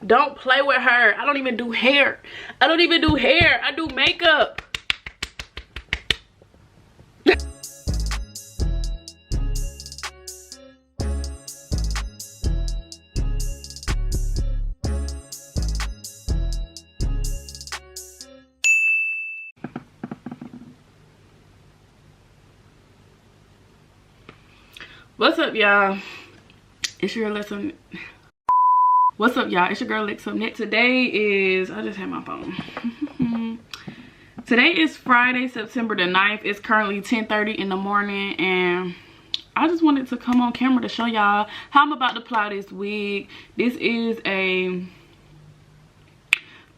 Don't play with her. I don't even do hair. I don't even do hair. I do makeup. What's up, y'all? It's your lesson. What's up, y'all? It's your girl LexUpNext. Today is, I just had my phone. Today is Friday, September the 9th. It's currently 10:30 in the morning, and I just wanted to come on camera to show y'all how I'm about to apply this wig. This is a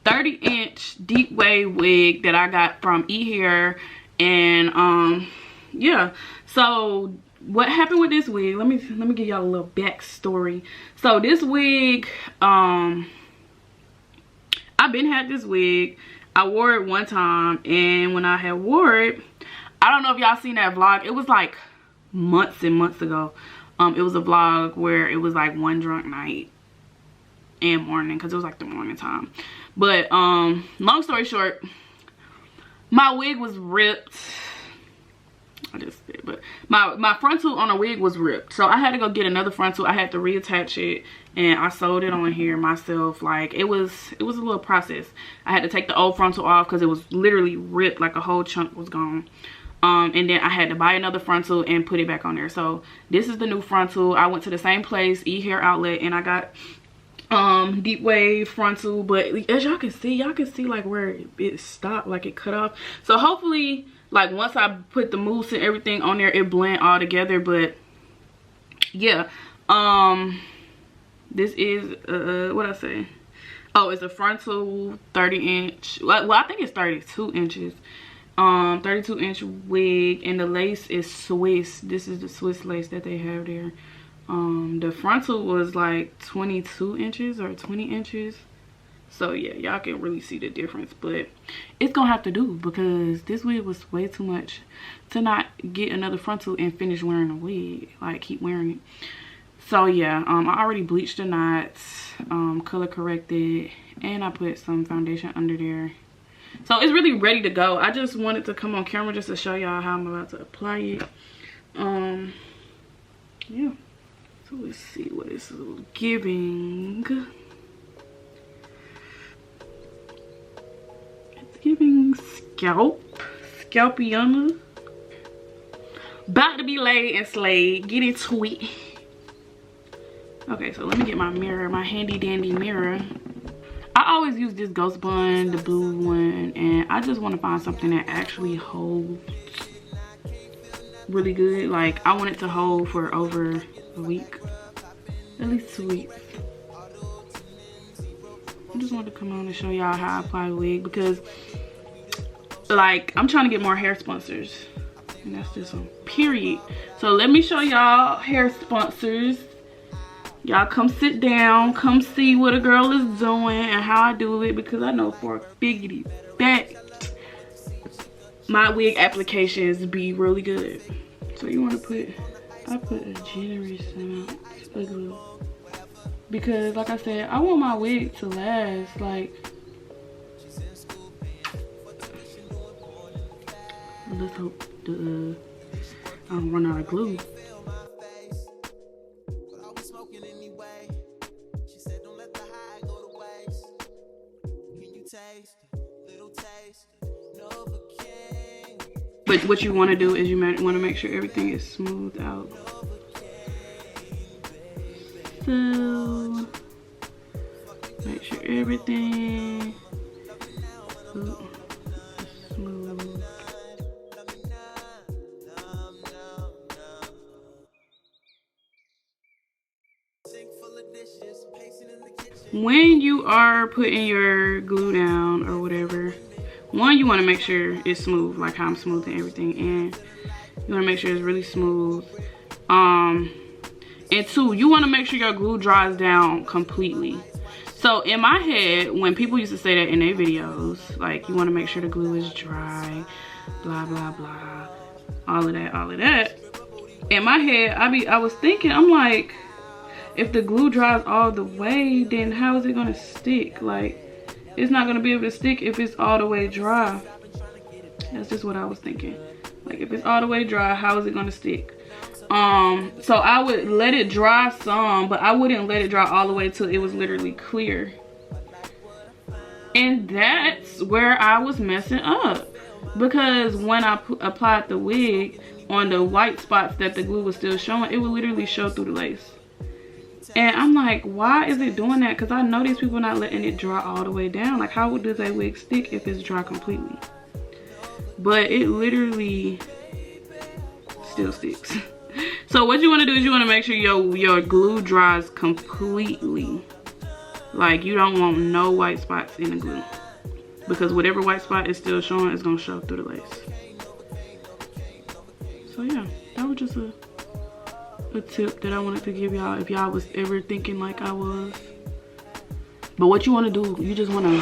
30-inch deep wave wig that I got from eHair, and yeah. So what happened with this wig, let me give y'all a little backstory. So this wig, I've been had this wig. I wore it one time, and when I had wore it, I don't know if y'all seen that vlog. It was like months and months ago. It was a vlog where it was like one drunk night and morning, because it was like the morning time. But long story short, my wig was ripped. I just did, but my frontal on a wig was ripped, so I had to go get another frontal. I had to reattach it, and I sewed it on here myself. Like, it was a little process. I had to take the old frontal off because it was literally ripped, like a whole chunk was gone. And then I had to buy another frontal and put it back on there. So this is the new frontal. I went to the same place, eHair outlet, and I got deep wave frontal. But as y'all can see like where it stopped, like it cut off. So hopefully, like, once I put the mousse and everything on there, it blend all together. But yeah, this is what I say, oh, it's a frontal 30-inch, well, I think it's 32 inches, 32-inch wig, and the lace is Swiss. This is the Swiss lace that they have there. The frontal was like 22 inches or 20 inches. So yeah, y'all can really see the difference, but it's gonna have to do because this wig was way too much to not get another frontal and finish wearing a wig, like keep wearing it. So yeah, I already bleached the knots, color corrected, and I put some foundation under there. So it's really ready to go. I just wanted to come on camera just to show y'all how I'm about to apply it. Yeah, so let's see what it's giving. Giving scalpiana. About to be laid and slayed. Get into it. Okay, so let me get my mirror, my handy dandy mirror. I always use this Ghost Bun, the blue one, and I just want to find something that actually holds really good. Like, I want it to hold for over a week, at least 2 weeks. I just wanted to come on and show y'all how I apply a wig because, like, I'm trying to get more hair sponsors, and that's just on period. So let me show y'all hair sponsors. Y'all come sit down, come see what a girl is doing and how I do it, because I know for a biggity fact my wig applications be really good. So you want to put, I put a generous amount of glue. Because, like I said, I want my wig to last. Like, let's hope I don't run out of glue. But what you want to do is you want to make sure everything is smoothed out. So make sure everything is smooth. When you are putting your glue down or whatever, one, you want to make sure it's smooth, like how I'm smoothing everything, and you want to make sure it's really smooth. And two, you want to make sure your glue dries down completely. So in my head, when people used to say that in their videos, like, you want to make sure the glue is dry, blah blah blah, all of that. In my head, I was thinking, I'm like, if the glue dries all the way, then how is it gonna stick? Like, it's not gonna be able to stick if it's all the way dry. That's just what I was thinking. Like, if it's all the way dry, how is it gonna stick? So I would let it dry some, but I wouldn't let it dry all the way till it was literally clear. And that's where I was messing up, because when I applied the wig on the white spots that the glue was still showing, it would literally show through the lace. And I'm like, why is it doing that? Because I know these people not letting it dry all the way down. Like, how does a wig stick if it's dry completely? But it literally still sticks. So what you want to do is you want to make sure your glue dries completely. Like, you don't want no white spots in the glue, because whatever white spot is still showing is going to show through the lace. So yeah, that was just a tip that I wanted to give y'all if y'all was ever thinking like I was. But what you want to do, you just want to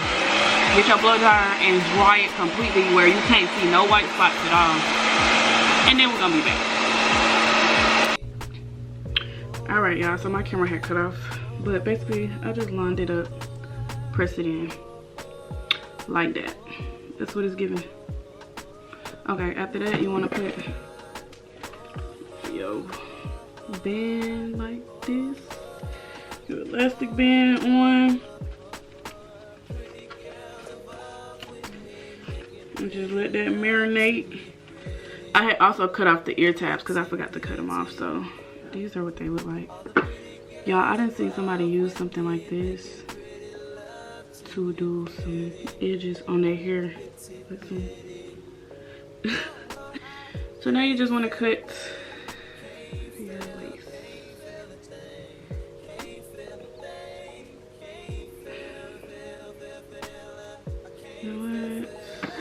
get your blow dryer and dry it completely where you can't see no white spots at all. And then we're going to be back. Alright y'all, so my camera had cut off. But basically, I just lined it up, pressed it in, like that. That's what it's giving. Okay, after that, you want to put your band like this. Your elastic band on. And just let that marinate. I had also cut off the ear tabs because I forgot to cut them off. So these are what they look like. Y'all, I didn't see somebody use something like this to do some edges on their hair. So now you just want to cut your lace. You know what?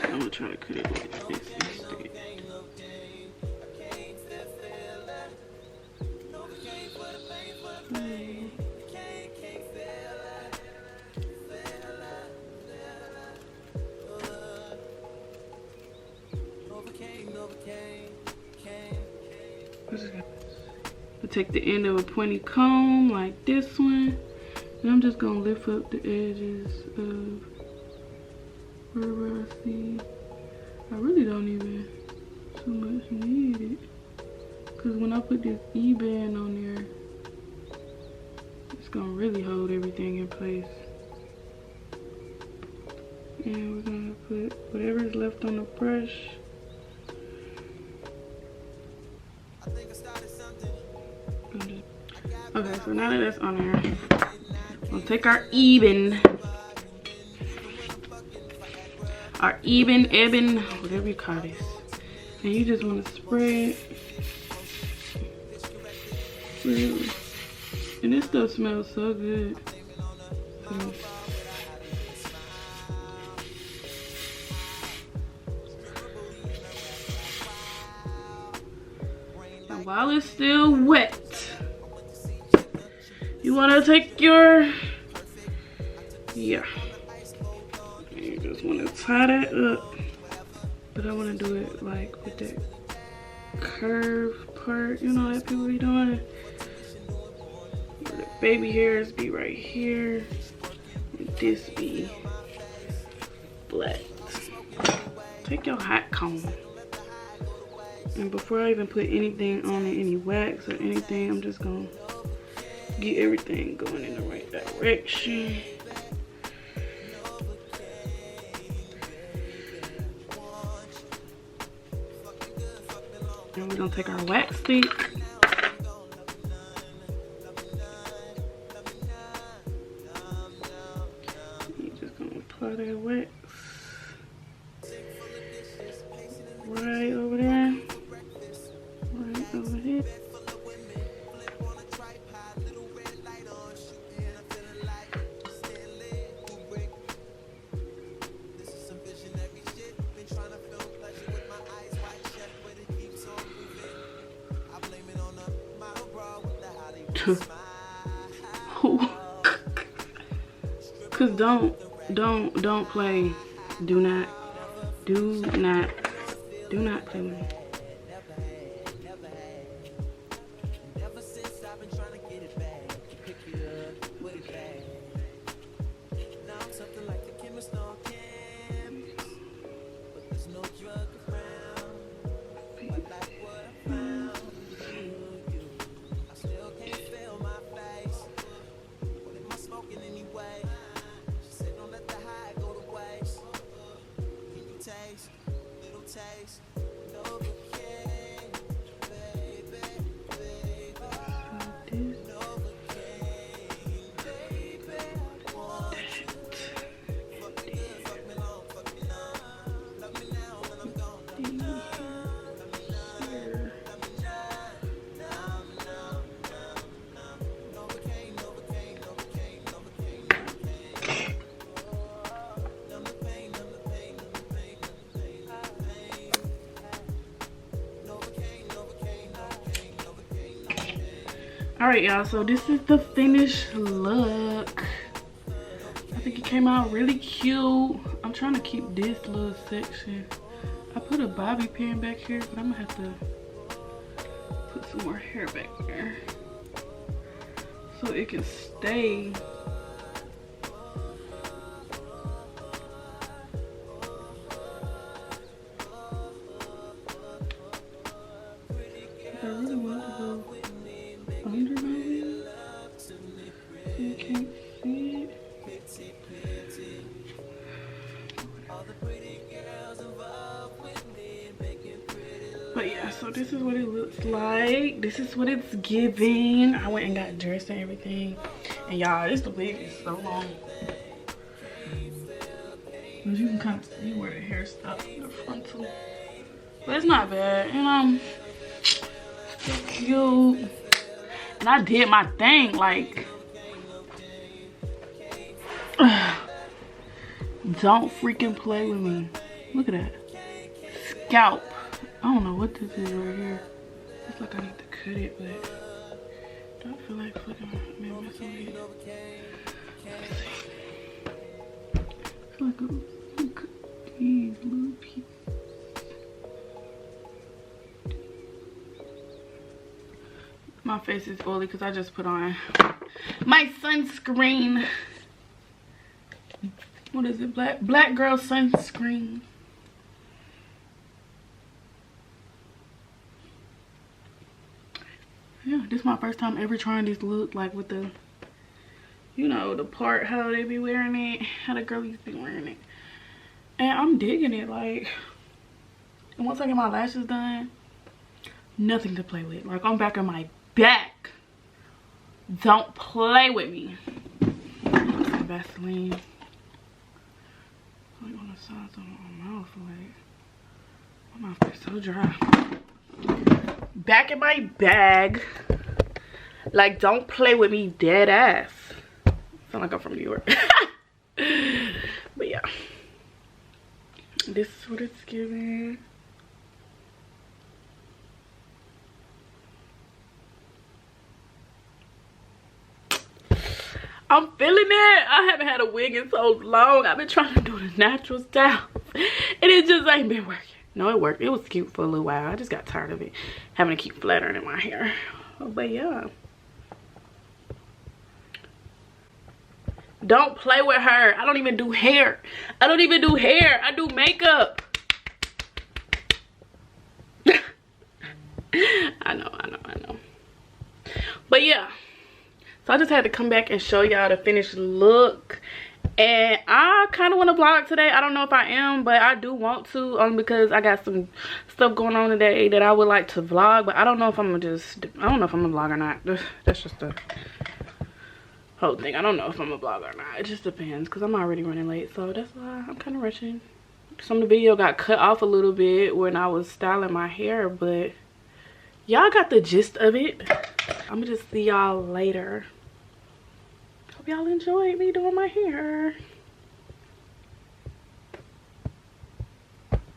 I'm gonna try to cut it like this instead. I take the end of a pointy comb like this one, and I'm just gonna lift up the edges of wherever I see. I really don't even too much need it, because when I put this E-band on there, it's gonna really hold everything in place. And we're gonna put whatever's left on the brush. Okay, so now that that's on there, we'll take our ebon, whatever you call this, and you just want to spread. And this stuff smells so good. And while it's still wet, you want to take your, you just want to tie that up, but I want to do it like with that curve part, you know, that people be doing. Where the baby hairs be right here, and this be black. Take your hot comb, and before I even put anything on it, any wax or anything, I'm just gonna get everything going in the right direction. And we're gonna take our wax stick. You're just gonna apply that wax right over there, right over here. Cause don't play. Do not play with me. Alright, y'all, so this is the finished look. I think it came out really cute. I'm trying to keep this little section. I put a bobby pin back here, but I'm gonna have to put some more hair back there so it can stay. I really want to go under my wig so you can't see it. But yeah, so this is what it looks like. This is what it's giving. I went and got dressed and everything. And y'all, this wig is so long. But you can kind of see where the hair stops in the front too. But it's not bad. And so cute. And I did my thing, like, don't freaking play with me. Look at that. Scalp. I don't know what this is right here. It's like I need to cut it, but I don't feel like fucking messing with it. Let's see. It's like these little pieces. My face is oily because I just put on my sunscreen. What is it? Black girl sunscreen. Yeah, this is my first time ever trying this look, like with the, you know, the part how they be wearing it, how the girlies be wearing it. And I'm digging it, like, and once I get my lashes done, nothing to play with. Like, I'm back on my back. Don't play with me. Some Vaseline. Like on the sides of my mouth, like, my mouth is so dry. Back in my bag. Like, don't play with me, dead ass. Sound like I'm from New York. But yeah, this is what it's giving. I'm feeling it. I haven't had a wig in so long. I've been trying to do the natural style and it just ain't been working. No, it worked. It was cute for a little while. I just got tired of it, having to keep flattering in my hair. Oh, but yeah, don't play with her. I don't even do hair. I don't even do hair. I do makeup. I know. But yeah, so I just had to come back and show y'all the finished look. And I kind of want to vlog today. I don't know if I am, but I do want to, only because I got some stuff going on today that I would like to vlog. But I don't know if I'm gonna I don't know if I'm gonna vlog or not. That's just the whole thing. I don't know if I'm gonna vlog or not. It just depends, because I'm already running late, so that's why I'm kind of rushing. Some of the video got cut off a little bit when I was styling my hair, but y'all got the gist of it. I'm gonna just see y'all later. Hope y'all enjoyed me doing my hair.